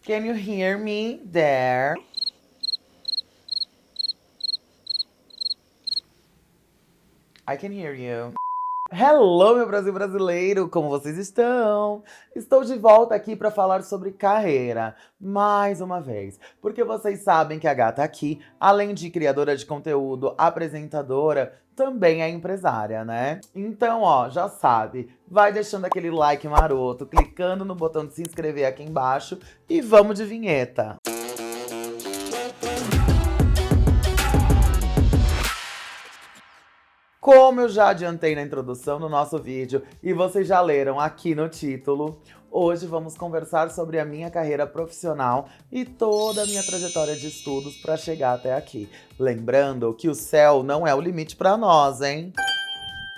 Can you hear me there? I can hear you. Hello, meu Brasil brasileiro! Como vocês estão? Estou de volta aqui para falar sobre carreira, mais uma vez, porque vocês sabem que a gata aqui, além de criadora de conteúdo, apresentadora, também é empresária, né? Então, ó, já sabe, vai deixando aquele like maroto, clicando no botão de se inscrever aqui embaixo e vamos de vinheta! Como eu já adiantei na introdução do nosso vídeo e vocês já leram aqui no título, hoje vamos conversar sobre a minha carreira profissional e toda a minha trajetória de estudos para chegar até aqui. Lembrando que o céu não é o limite para nós, hein?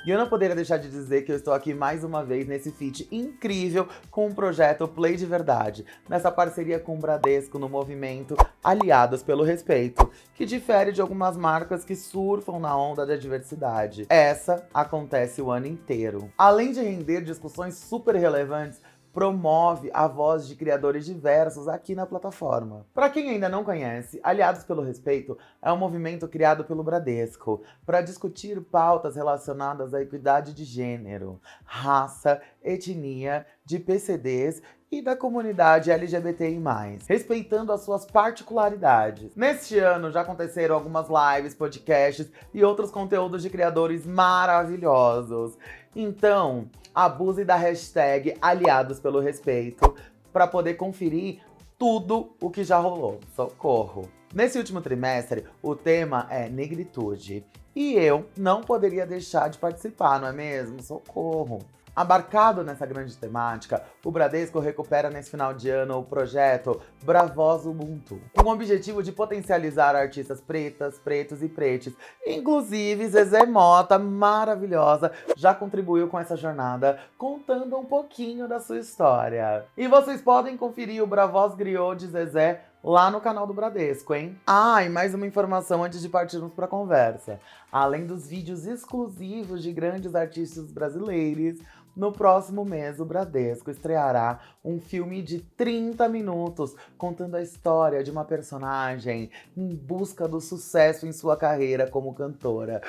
E eu não poderia deixar de dizer que eu estou aqui mais uma vez nesse feat incrível com o projeto Play de Verdade, nessa parceria com o Bradesco no movimento Aliados pelo Respeito, que difere de algumas marcas que surfam na onda da diversidade. Essa acontece o ano inteiro. Além de render discussões super relevantes, promove a voz de criadores diversos aqui na plataforma. Para quem ainda não conhece, Aliados pelo Respeito é um movimento criado pelo Bradesco para discutir pautas relacionadas à equidade de gênero, raça, etnia, de PCDs e da comunidade LGBTI+, respeitando as suas particularidades. Neste ano já aconteceram algumas lives, podcasts e outros conteúdos de criadores maravilhosos. Então, abuse da hashtag Aliados pelo Respeito para poder conferir tudo o que já rolou. Socorro! Nesse último trimestre, o tema é negritude. E eu não poderia deixar de participar, não é mesmo? Socorro! Abarcado nessa grande temática, o Bradesco recupera nesse final de ano o projeto Bravoz Ubuntu, com o objetivo de potencializar artistas pretas, pretos e pretes. Inclusive, Zezé Mota, maravilhosa, já contribuiu com essa jornada, contando um pouquinho da sua história. E vocês podem conferir o Bravoz Griot de Zezé lá no canal do Bradesco, hein? Ah, e mais uma informação antes de partirmos para a conversa. Além dos vídeos exclusivos de grandes artistas brasileiros, no próximo mês o Bradesco estreará um filme de 30 minutos contando a história de uma personagem em busca do sucesso em sua carreira como cantora.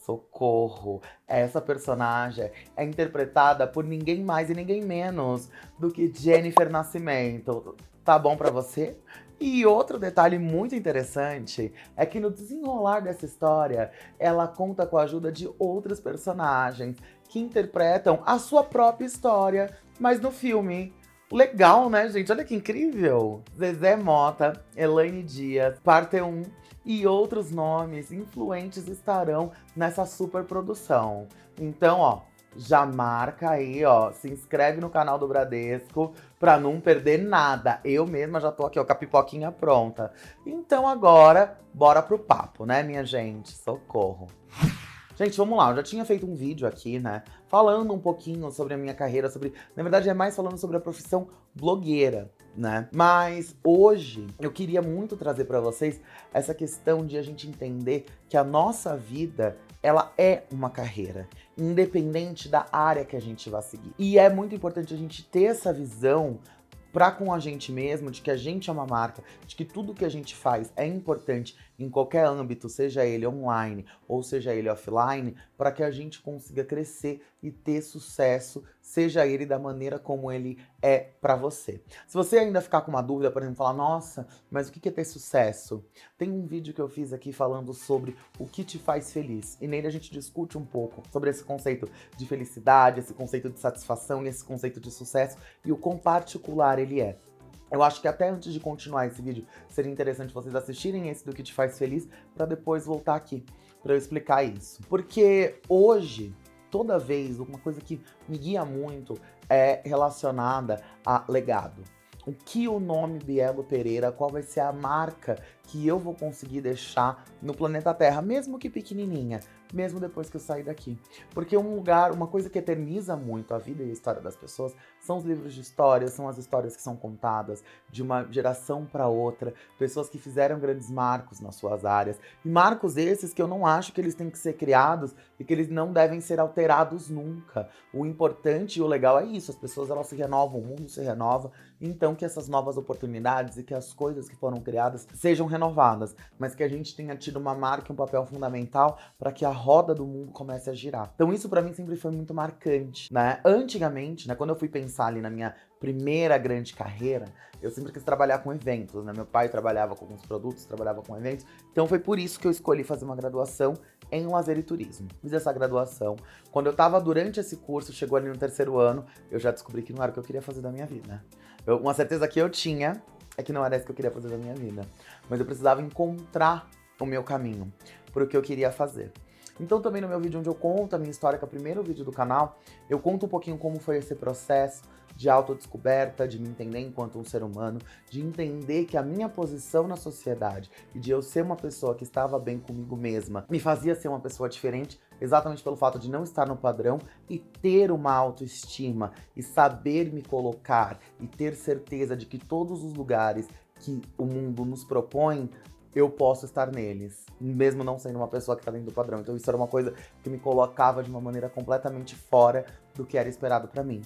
Socorro! Essa personagem é interpretada por ninguém mais e ninguém menos do que Jennifer Nascimento. Tá bom pra você? E outro detalhe muito interessante é que no desenrolar dessa história, ela conta com a ajuda de outros personagens que interpretam a sua própria história, mas no filme. Legal, né, gente? Olha que incrível! Zezé Mota, Elaine Dias, Parteum e outros nomes influentes estarão nessa super produção. Então, ó, já marca aí, ó, se inscreve no canal do Bradesco pra não perder nada. Eu mesma já tô aqui, ó, com a pipoquinha pronta. Então agora, bora pro papo, né, minha gente? Socorro! Gente, vamos lá, eu já tinha feito um vídeo aqui, né, falando um pouquinho sobre a minha carreira, na verdade é mais falando sobre a profissão blogueira, né? Mas hoje eu queria muito trazer pra vocês essa questão de a gente entender que a nossa vida, ela é uma carreira, independente da área que a gente vai seguir. E é muito importante a gente ter essa visão pra com a gente mesmo, de que a gente é uma marca, de que tudo que a gente faz é importante em qualquer âmbito, seja ele online ou seja ele offline, para que a gente consiga crescer e ter sucesso, seja ele da maneira como ele é para você. Se você ainda ficar com uma dúvida, por exemplo, falar, nossa, mas o que é ter sucesso? Tem um vídeo que eu fiz aqui falando sobre o que te faz feliz, e nele a gente discute um pouco sobre esse conceito de felicidade, esse conceito de satisfação e esse conceito de sucesso, e o quão particular ele é. Eu acho que até antes de continuar esse vídeo, seria interessante vocês assistirem esse do que te faz feliz, para depois voltar aqui, para eu explicar isso. Porque hoje, toda vez, uma coisa que me guia muito é relacionada a legado. O que o nome Bielo Pereira, qual vai ser a marca que eu vou conseguir deixar no planeta Terra, mesmo que pequenininha, mesmo depois que eu saí daqui. Porque um lugar, uma coisa que eterniza muito a vida e a história das pessoas são os livros de histórias, são as histórias que são contadas de uma geração para outra, pessoas que fizeram grandes marcos nas suas áreas. E marcos esses que eu não acho que eles têm que ser criados e que eles não devem ser alterados nunca. O importante e o legal é isso, as pessoas elas se renovam, o mundo se renova, então que essas novas oportunidades e que as coisas que foram criadas sejam renovadas, mas que a gente tenha tido uma marca e um papel fundamental para que a roda do mundo comece a girar. Então isso para mim sempre foi muito marcante, né? Antigamente, né, quando eu fui pensar ali na minha primeira grande carreira, eu sempre quis trabalhar com eventos, né? Meu pai trabalhava com alguns produtos, trabalhava com eventos, então foi por isso que eu escolhi fazer uma graduação em lazer e turismo. Fiz essa graduação. Quando eu tava durante esse curso, chegou ali no terceiro ano, eu já descobri que não era o que eu queria fazer da minha vida. Uma certeza que eu tinha é que não era isso que eu queria fazer da minha vida. Mas eu precisava encontrar o meu caminho pro que eu queria fazer. Então também no meu vídeo onde eu conto a minha história, que é o primeiro vídeo do canal, eu conto um pouquinho como foi esse processo de autodescoberta, de me entender enquanto um ser humano, de entender que a minha posição na sociedade e de eu ser uma pessoa que estava bem comigo mesma me fazia ser uma pessoa diferente, exatamente pelo fato de não estar no padrão e ter uma autoestima e saber me colocar e ter certeza de que todos os lugares que o mundo nos propõe, eu posso estar neles, mesmo não sendo uma pessoa que está dentro do padrão. Então isso era uma coisa que me colocava de uma maneira completamente fora do que era esperado para mim.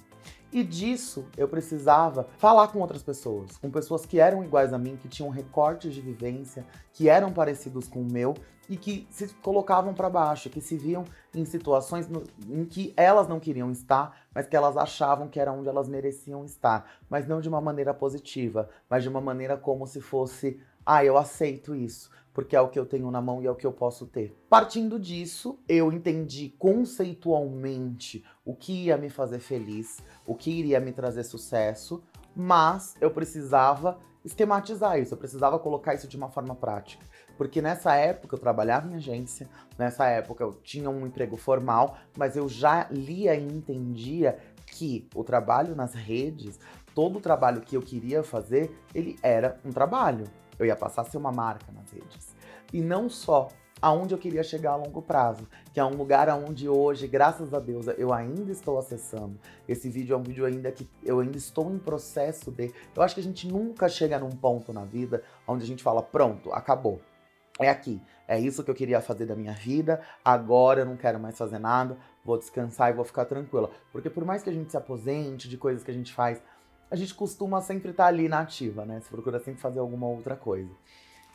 E disso eu precisava falar com outras pessoas, com pessoas que eram iguais a mim, que tinham recortes de vivência, que eram parecidos com o meu e que se colocavam para baixo, que se viam em situações em que elas não queriam estar, mas que elas achavam que era onde elas mereciam estar, mas não de uma maneira positiva, mas de uma maneira como se fosse: ah, eu aceito isso, porque é o que eu tenho na mão e é o que eu posso ter. Partindo disso, eu entendi conceitualmente o que ia me fazer feliz, o que iria me trazer sucesso, mas eu precisava esquematizar isso, eu precisava colocar isso de uma forma prática. Porque nessa época eu trabalhava em agência, nessa época eu tinha um emprego formal, mas eu já lia e entendia que o trabalho nas redes, todo o trabalho que eu queria fazer, ele era um trabalho. Eu ia passar a ser uma marca nas redes. E não só aonde eu queria chegar a longo prazo, que é um lugar onde hoje, graças a Deus, eu ainda estou acessando. Esse vídeo é um vídeo ainda que eu ainda estou em processo de... Eu acho que a gente nunca chega num ponto na vida onde a gente fala: pronto, acabou. É aqui, é isso que eu queria fazer da minha vida, agora eu não quero mais fazer nada, vou descansar e vou ficar tranquila. Porque por mais que a gente se aposente de coisas que a gente faz, a gente costuma sempre estar ali na ativa, né? Se procura sempre fazer alguma outra coisa.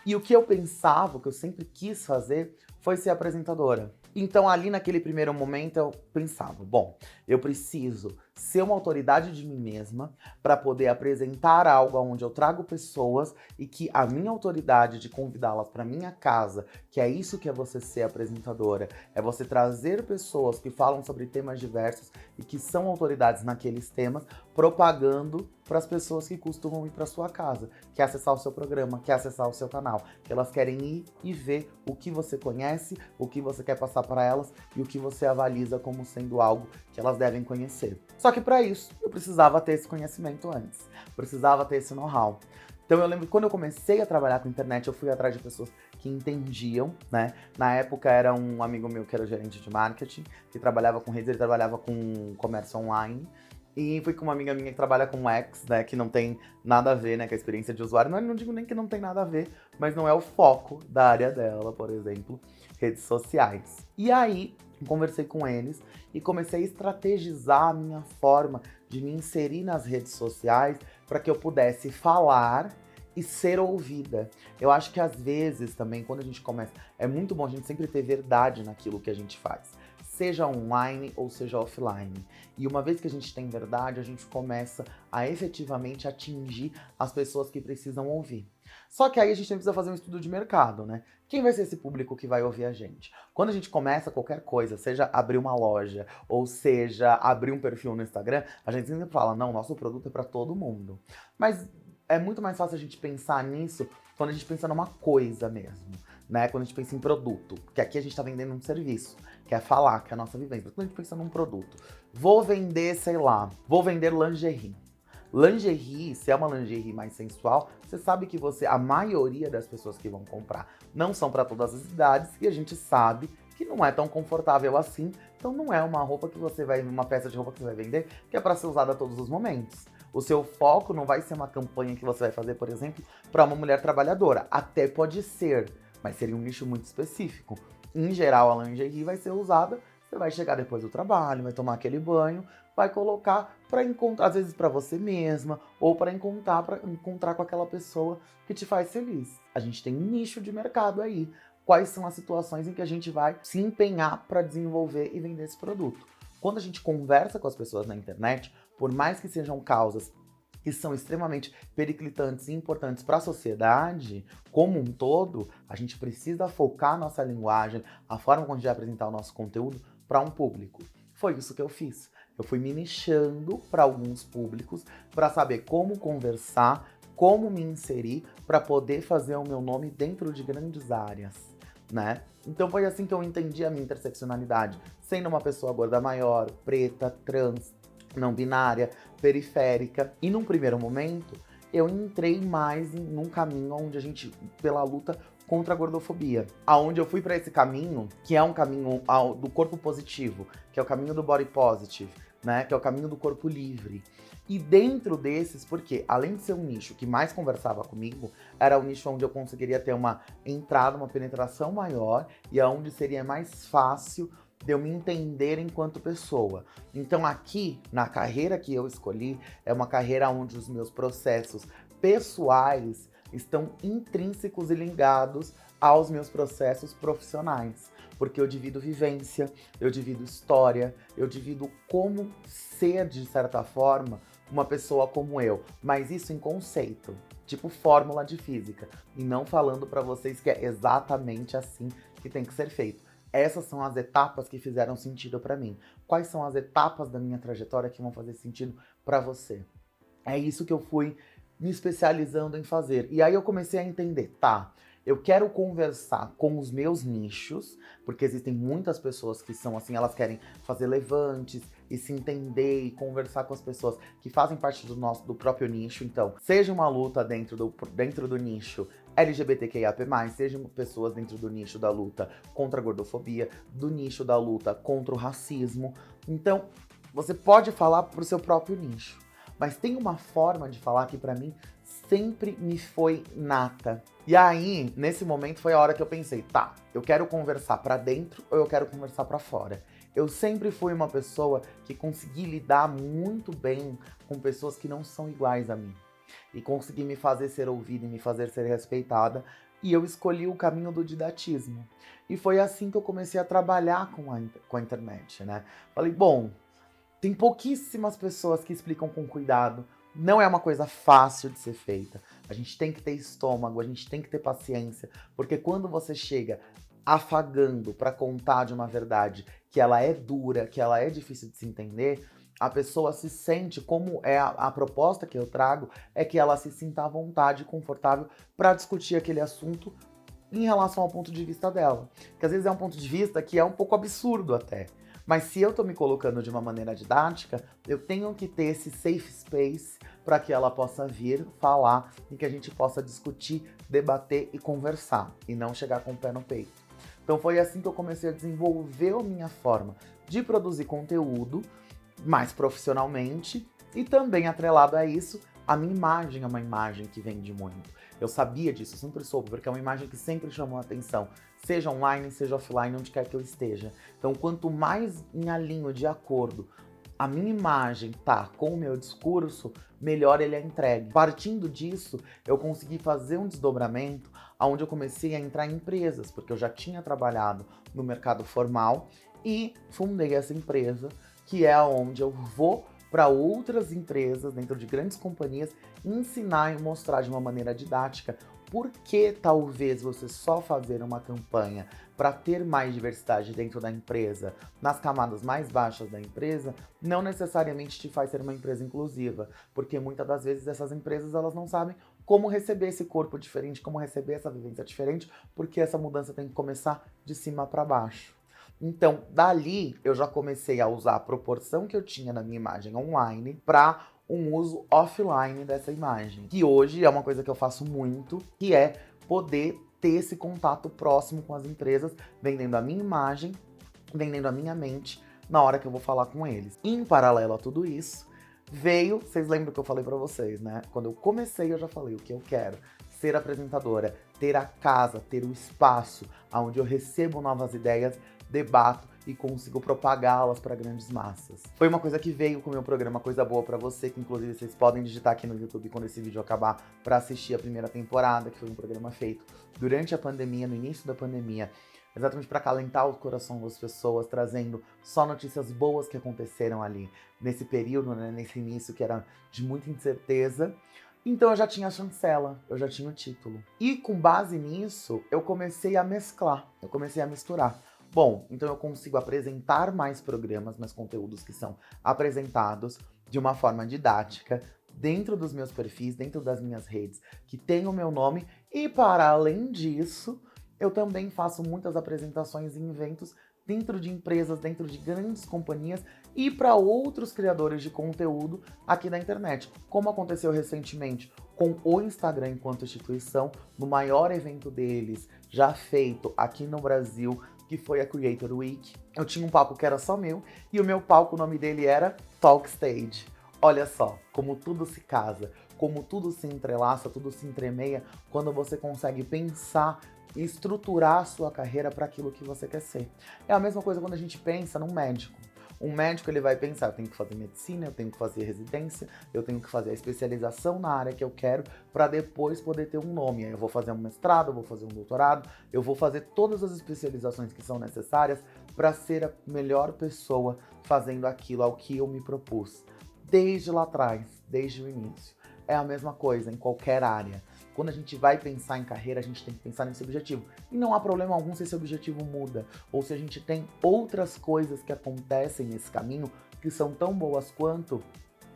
E o que eu pensava, o que eu sempre quis fazer, foi ser apresentadora. Então ali naquele primeiro momento eu pensava: bom, eu preciso ser uma autoridade de mim mesma para poder apresentar algo onde eu trago pessoas e que a minha autoridade de convidá-las para minha casa, que é isso que é você ser apresentadora, é você trazer pessoas que falam sobre temas diversos e que são autoridades naqueles temas, propagando para as pessoas que costumam ir para sua casa, que é acessar o seu programa, que é acessar o seu canal, que elas querem ir e ver o que você conhece, o que você quer passar para elas e o que você avaliza como sendo algo que elas devem conhecer. Só que para isso, eu precisava ter esse conhecimento antes, precisava ter esse know-how. Então eu lembro que quando eu comecei a trabalhar com internet, eu fui atrás de pessoas que entendiam, né? Na época era um amigo meu que era gerente de marketing, que trabalhava com redes, ele trabalhava com comércio online. E fui com uma amiga minha que trabalha com UX, né, que não tem nada a ver, né, com a experiência de usuário. Não digo nem que não tem nada a ver, mas não é o foco da área dela, por exemplo, redes sociais. E aí, conversei com eles e comecei a estrategizar a minha forma de me inserir nas redes sociais para que eu pudesse falar e ser ouvida. Eu acho que às vezes também, quando a gente começa, é muito bom a gente sempre ter verdade naquilo que a gente faz, seja online ou seja offline. E uma vez que a gente tem verdade, a gente começa a efetivamente atingir as pessoas que precisam ouvir. Só que aí a gente precisa fazer um estudo de mercado, né? Quem vai ser esse público que vai ouvir a gente? Quando a gente começa qualquer coisa, seja abrir uma loja, ou seja abrir um perfil no Instagram, a gente sempre fala: não, nosso produto é para todo mundo. Mas é muito mais fácil a gente pensar nisso quando a gente pensa numa coisa mesmo, né? Quando a gente pensa em produto, porque aqui a gente tá vendendo um serviço, que é falar, que é a nossa vivência. Quando a gente pensa num produto, vou vender, sei lá, vou vender lingerie. Lingerie, se é uma lingerie mais sensual, você sabe que a maioria das pessoas que vão comprar não são para todas as idades, e a gente sabe que não é tão confortável assim. Então não é uma roupa que você vai, uma peça de roupa que você vai vender que é para ser usada a todos os momentos. O seu foco não vai ser uma campanha que você vai fazer, por exemplo, para uma mulher trabalhadora. Até pode ser, mas seria um nicho muito específico. Em geral, a lingerie vai ser usada, você vai chegar depois do trabalho, vai tomar aquele banho, vai colocar para encontrar, às vezes para você mesma, ou para encontrar com aquela pessoa que te faz feliz. A gente tem um nicho de mercado aí. Quais são as situações em que a gente vai se empenhar para desenvolver e vender esse produto? Quando a gente conversa com as pessoas na internet, por mais que sejam causas que são extremamente periclitantes e importantes para a sociedade como um todo, a gente precisa focar nossa linguagem, a forma como a gente vai apresentar o nosso conteúdo para um público. Foi isso que eu fiz. Eu fui me nichando para alguns públicos para saber como conversar, como me inserir para poder fazer o meu nome dentro de grandes áreas, né? Então foi assim que eu entendi a minha interseccionalidade, sendo uma pessoa gorda maior, preta, trans, não binária, periférica. E num primeiro momento, eu entrei mais num caminho onde a gente, pela luta contra a gordofobia. Aonde eu fui para esse caminho, que é um caminho do corpo positivo, que é o caminho do body positive, né? Que é o caminho do corpo livre. E dentro desses, porque além de ser um nicho que mais conversava comigo, era um nicho onde eu conseguiria ter uma entrada, uma penetração maior e aonde seria mais fácil de eu me entender enquanto pessoa. Então aqui, na carreira que eu escolhi, é uma carreira onde os meus processos pessoais estão intrínsecos e ligados aos meus processos profissionais. Porque eu divido vivência, eu divido história, eu divido como ser, de certa forma, uma pessoa como eu. Mas isso em conceito, tipo fórmula de física. E não falando pra vocês que é exatamente assim que tem que ser feito. Essas são as etapas que fizeram sentido pra mim. Quais são as etapas da minha trajetória que vão fazer sentido pra você? É isso que eu fui me especializando em fazer. E aí eu comecei a entender, tá, eu quero conversar com os meus nichos, porque existem muitas pessoas que são assim, elas querem fazer levantes e se entender e conversar com as pessoas que fazem parte do próprio nicho. Então, seja uma luta dentro do nicho LGBTQIAP+, sejam pessoas dentro do nicho da luta contra a gordofobia, do nicho da luta contra o racismo. Então, você pode falar pro seu próprio nicho. Mas tem uma forma de falar que pra mim sempre me foi nata. E aí, nesse momento, foi a hora que eu pensei, tá, eu quero conversar pra dentro ou eu quero conversar pra fora? Eu sempre fui uma pessoa que consegui lidar muito bem com pessoas que não são iguais a mim. E consegui me fazer ser ouvida e me fazer ser respeitada. E eu escolhi o caminho do didatismo. E foi assim que eu comecei a trabalhar com a internet, né? Falei, bom, tem pouquíssimas pessoas que explicam com cuidado. Não é uma coisa fácil de ser feita. A gente tem que ter estômago, a gente tem que ter paciência, porque quando você chega afagando para contar de uma verdade que ela é dura, que ela é difícil de se entender, a pessoa se sente, como é a proposta que eu trago, é que ela se sinta à vontade, confortável para discutir aquele assunto em relação ao ponto de vista dela. Que às vezes é um ponto de vista que é um pouco absurdo até. Mas se eu tô me colocando de uma maneira didática, eu tenho que ter esse safe space para que ela possa vir falar e que a gente possa discutir, debater e conversar, e não chegar com o pé no peito. Então foi assim que eu comecei a desenvolver a minha forma de produzir conteúdo mais profissionalmente e também atrelado a isso, a minha imagem é uma imagem que vende muito. Eu sabia disso, eu sempre soube, porque é uma imagem que sempre chamou a atenção, seja online, seja offline, onde quer que eu esteja. Então, quanto mais em alinho, de acordo, a minha imagem tá com o meu discurso, melhor ele é entregue. Partindo disso, eu consegui fazer um desdobramento onde eu comecei a entrar em empresas, porque eu já tinha trabalhado no mercado formal e fundei essa empresa, que é onde eu vou para outras empresas, dentro de grandes companhias, ensinar e mostrar de uma maneira didática por que talvez você só fazer uma campanha para ter mais diversidade dentro da empresa, nas camadas mais baixas da empresa, não necessariamente te faz ser uma empresa inclusiva, porque muitas das vezes essas empresas elas não sabem como receber esse corpo diferente, como receber essa vivência diferente, porque essa mudança tem que começar de cima para baixo. Então, dali, eu já comecei a usar a proporção que eu tinha na minha imagem online para um uso offline dessa imagem. Que hoje é uma coisa que eu faço muito, que é poder ter esse contato próximo com as empresas, vendendo a minha imagem, vendendo a minha mente na hora que eu vou falar com eles. Em paralelo a tudo isso, veio, vocês lembram que eu falei pra vocês, né? Quando eu comecei, eu já falei o que eu quero. Ser apresentadora, ter a casa, ter o espaço onde eu recebo novas ideias, debato e consigo propagá-las para grandes massas. Foi uma coisa que veio com o meu programa Coisa Boa Pra Você, que inclusive vocês podem digitar aqui no YouTube quando esse vídeo acabar para assistir a primeira temporada, que foi um programa feito durante a pandemia, no início da pandemia, exatamente para acalentar o coração das pessoas, trazendo só notícias boas que aconteceram ali nesse período, né, nesse início que era de muita incerteza. Então eu já tinha a chancela, eu já tinha o título. E com base nisso, eu comecei a mesclar, eu comecei a misturar. Bom, então eu consigo apresentar mais programas, mais conteúdos que são apresentados de uma forma didática, dentro dos meus perfis, dentro das minhas redes, que tem o meu nome. E para além disso, eu também faço muitas apresentações em eventos dentro de empresas, dentro de grandes companhias e para outros criadores de conteúdo aqui na internet, como aconteceu recentemente com o Instagram enquanto instituição, no maior evento deles já feito aqui no Brasil, que foi a Creator Week. Eu tinha um palco que era só meu, e o meu palco, o nome dele era Talk Stage. Olha só, como tudo se casa, como tudo se entrelaça, tudo se entremeia, quando você consegue pensar e estruturar a sua carreira para aquilo que você quer ser. É a mesma coisa quando a gente pensa num médico. Um médico, ele vai pensar, eu tenho que fazer medicina, eu tenho que fazer residência, eu tenho que fazer a especialização na área que eu quero para depois poder ter um nome. Aí eu vou fazer um mestrado, eu vou fazer um doutorado, eu vou fazer todas as especializações que são necessárias para ser a melhor pessoa fazendo aquilo ao que eu me propus. Desde lá atrás, desde o início. É a mesma coisa em qualquer área. Quando a gente vai pensar em carreira, a gente tem que pensar nesse objetivo. E não há problema algum se esse objetivo muda, ou se a gente tem outras coisas que acontecem nesse caminho que são tão boas quanto,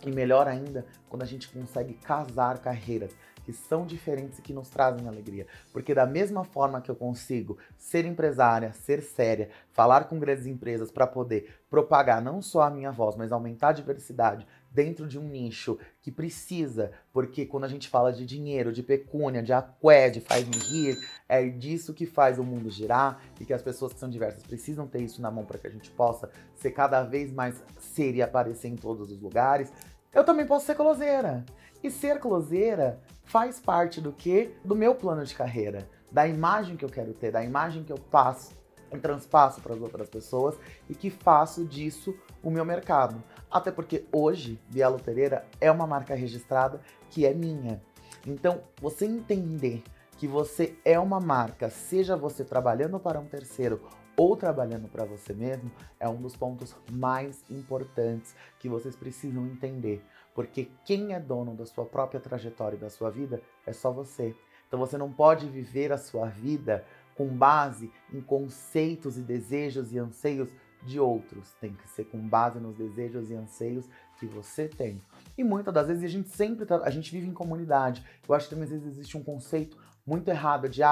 e melhor ainda, quando a gente consegue casar carreiras que são diferentes e que nos trazem alegria. Porque da mesma forma que eu consigo ser empresária, ser séria, falar com grandes empresas para poder propagar não só a minha voz, mas aumentar a diversidade dentro de um nicho que precisa, porque quando a gente fala de dinheiro, de pecúnia, de aqué, de faz-me rir, é disso que faz o mundo girar e que as pessoas que são diversas precisam ter isso na mão para que a gente possa ser cada vez mais ser e aparecer em todos os lugares. Eu também posso ser closeira. E ser closeira faz parte do quê? Do meu plano de carreira, da imagem que eu quero ter, da imagem que eu passo e transpasso para as outras pessoas e que faço disso o meu mercado. Até porque hoje, Bielo Pereira é uma marca registrada que é minha. Então, você entender que você é uma marca, seja você trabalhando para um terceiro ou trabalhando para você mesmo, é um dos pontos mais importantes que vocês precisam entender. Porque quem é dono da sua própria trajetória e da sua vida é só você. Então você não pode viver a sua vida com base em conceitos e desejos e anseios de outros. Tem que ser com base nos desejos e anseios que você tem. E muitas das vezes a gente vive em comunidade. Eu acho que também às vezes existe um conceito muito errado de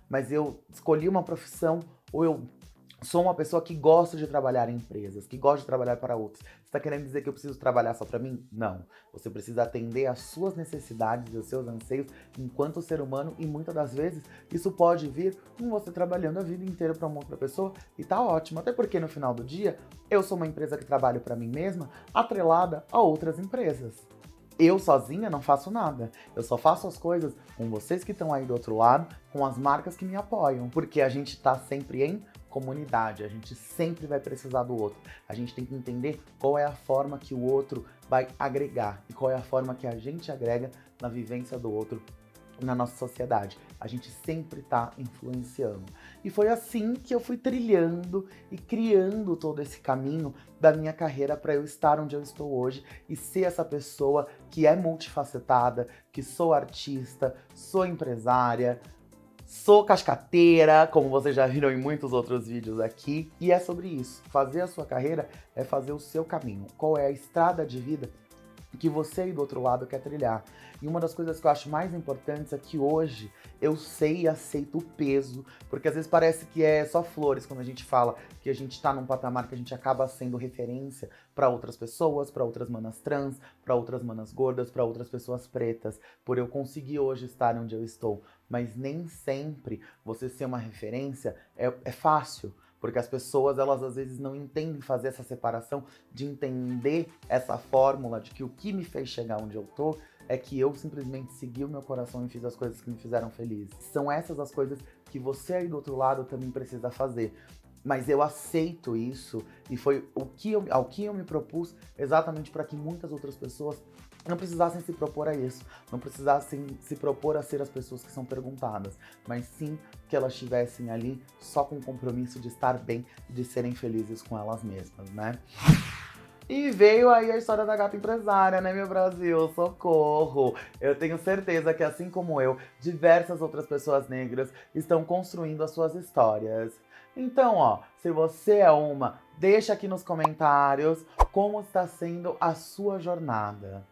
mas eu escolhi uma profissão ou eu sou uma pessoa que gosta de trabalhar em empresas, que gosta de trabalhar para outros. Você está querendo dizer que eu preciso trabalhar só para mim? Não. Você precisa atender às suas necessidades e aos seus anseios enquanto ser humano e muitas das vezes isso pode vir com você trabalhando a vida inteira para uma outra pessoa e tá ótimo. Até porque no final do dia, eu sou uma empresa que trabalho para mim mesma, atrelada a outras empresas. Eu sozinha não faço nada. Eu só faço as coisas com vocês que estão aí do outro lado, com as marcas que me apoiam. Porque a gente tá sempre em comunidade, a gente sempre vai precisar do outro. A gente tem que entender qual é a forma que o outro vai agregar e qual é a forma que a gente agrega na vivência do outro na nossa sociedade. A gente sempre está influenciando. E foi assim que eu fui trilhando e criando todo esse caminho da minha carreira para eu estar onde eu estou hoje e ser essa pessoa que é multifacetada, que sou artista, sou empresária, sou cascateira, como vocês já viram em muitos outros vídeos aqui. E é sobre isso. Fazer a sua carreira é fazer o seu caminho. Qual é a estrada de vida que você aí do outro lado quer trilhar. E uma das coisas que eu acho mais importantes é que hoje eu sei e aceito o peso, porque às vezes parece que é só flores quando a gente fala que a gente tá num patamar que a gente acaba sendo referência para outras pessoas, para outras manas trans, para outras manas gordas, para outras pessoas pretas, por eu conseguir hoje estar onde eu estou. Mas nem sempre você ser uma referência é fácil. Porque as pessoas, elas às vezes não entendem fazer essa separação de entender essa fórmula de que o que me fez chegar onde eu tô é que eu simplesmente segui o meu coração e fiz as coisas que me fizeram feliz. São essas as coisas que você aí do outro lado também precisa fazer. Mas eu aceito isso e foi ao que eu me propus exatamente para que muitas outras pessoas não precisassem se propor a isso, não precisassem se propor a ser as pessoas que são perguntadas, mas sim que elas estivessem ali só com o compromisso de estar bem e de serem felizes com elas mesmas, né? E veio aí a história da gata empresária, né, meu Brasil? Socorro! Eu tenho certeza que, assim como eu, diversas outras pessoas negras estão construindo as suas histórias. Então, ó, se você é uma, deixa aqui nos comentários como está sendo a sua jornada.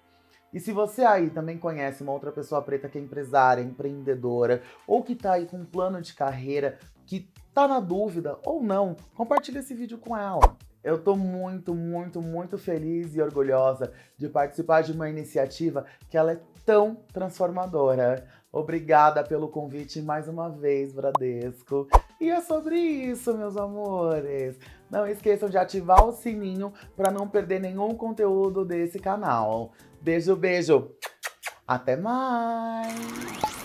E se você aí também conhece uma outra pessoa preta que é empresária, empreendedora, ou que tá aí com um plano de carreira, que tá na dúvida ou não, compartilha esse vídeo com ela. Eu tô muito, muito, muito feliz e orgulhosa de participar de uma iniciativa que ela é tão transformadora. Obrigada pelo convite mais uma vez, Bradesco. E é sobre isso, meus amores. Não esqueçam de ativar o sininho para não perder nenhum conteúdo desse canal. Beijo, beijo. Até mais!